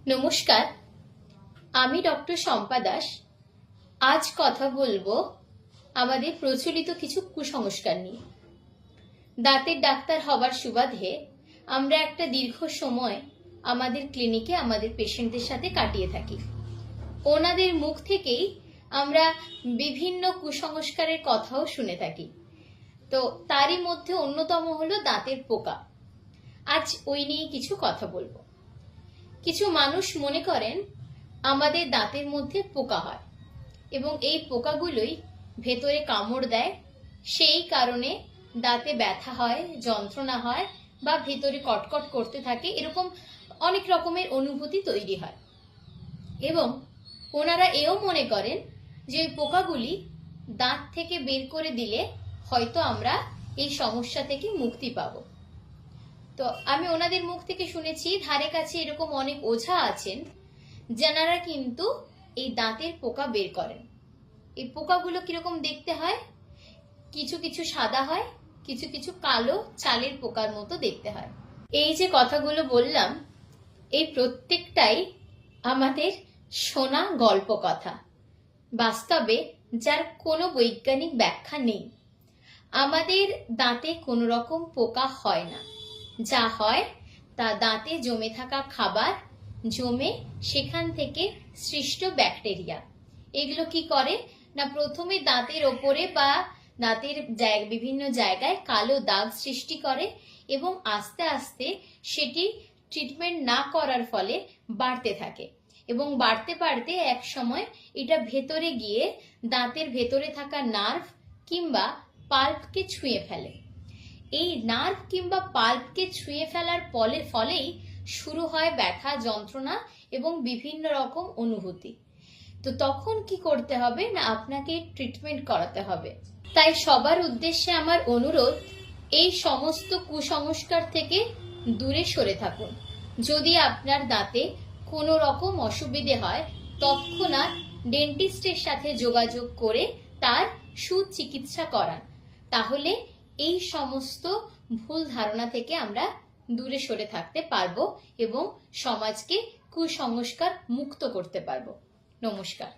নমস্কার, আমি ডক্টর শম্পা দাস। আজ কথা বলবো আমাদের প্রচলিত কিছু কুসংস্কার নিয়ে। দাঁতের ডাক্তার হবার সুবাদে আমরা একটা দীর্ঘ সময় আমাদের ক্লিনিকে আমাদের পেশেন্টদের সাথে কাটিয়ে থাকি। ওনাদের মুখ থেকেই আমরা বিভিন্ন কুসংস্কারের কথাও শুনে থাকি। তো তারই মধ্যে অন্যতম হলো দাঁতের পোকা। আজ ওই নিয়ে কিছু কথা বলবো। কিছু মানুষ মনে করেন আমাদের দাঁতের মধ্যে পোকা হয় এবং এই পোকাগুলোই ভেতরে কামড় দেয়, সেই কারণে দাঁতে ব্যথা হয়, যন্ত্রণা হয় বা ভেতরে কটকট করতে থাকে, এরকম অনেক রকমের অনুভূতি তৈরি হয়। এবং ওনারা এও মনে করেন যে ওই পোকাগুলি দাঁত থেকে বের করে দিলে হয়তো আমরা এই সমস্যা থেকে মুক্তি পাবো। তো আমি ওনাদের মুখ থেকে শুনেছি ধারে কাছে এরকম অনেক ওঝা আছেন যারা কিন্তু এই দাঁতের পোকা বের করেন। এই পোকাগুলো কিরকম দেখতে হয়, কিছু কিছু সাদা হয়, কিছু কিছু কালো চালের পোকার মতো দেখতে হয়। এই যে কথাগুলো বললাম এই প্রত্যেকটাই আমাদের শোনা গল্প কথা, বাস্তবে যার কোনো বৈজ্ঞানিক ব্যাখ্যা নেই। আমাদের দাঁতে কোনো রকম পোকা হয় না, যা হয় তা দাঁতে জমে থাকা খাবার জমে সেখান থেকে সৃষ্ট ব্যাকটেরিয়া। এগুলো কি করে না, প্রথমে দাঁতের ওপরে বা দাঁতের বিভিন্ন জায়গায় কালো দাগ সৃষ্টি করে এবং আস্তে আস্তে সেটি ট্রিটমেন্ট না করার ফলে বাড়তে থাকে এবং বাড়তে বাড়তে এক সময় এটা ভেতরে গিয়ে দাঁতের ভেতরে থাকা নার্ভ কিংবা পাল্পকে ছুঁয়ে ফেলে। এই নার্ভ কিংবা পাল্পকে ছুঁয়ে ফেলার ফলেই শুরু হয় ব্যথা, যন্ত্রণা এবং বিভিন্ন রকম অনুভূতি। তো তখন কি করতে হবে না, আপনাকে ট্রিটমেন্ট করাতে হবে। তাই সবার উদ্দেশ্যে আমার অনুরোধ, এই সমস্ত কুসংস্কার থেকে দূরে সরে থাকুন। যদি আপনার দাঁতে কোনো রকম অসুবিধে হয় তৎক্ষণাৎ ডেন্টিস্টের সাথে যোগাযোগ করে তার সুচিকিৎসা করান। তাহলে এই সমস্ত ভুল ধারণা থেকে আমরা দূরে সরে থাকতে পারবো এবং সমাজকে কুসংস্কার মুক্ত করতে পারবো। নমস্কার।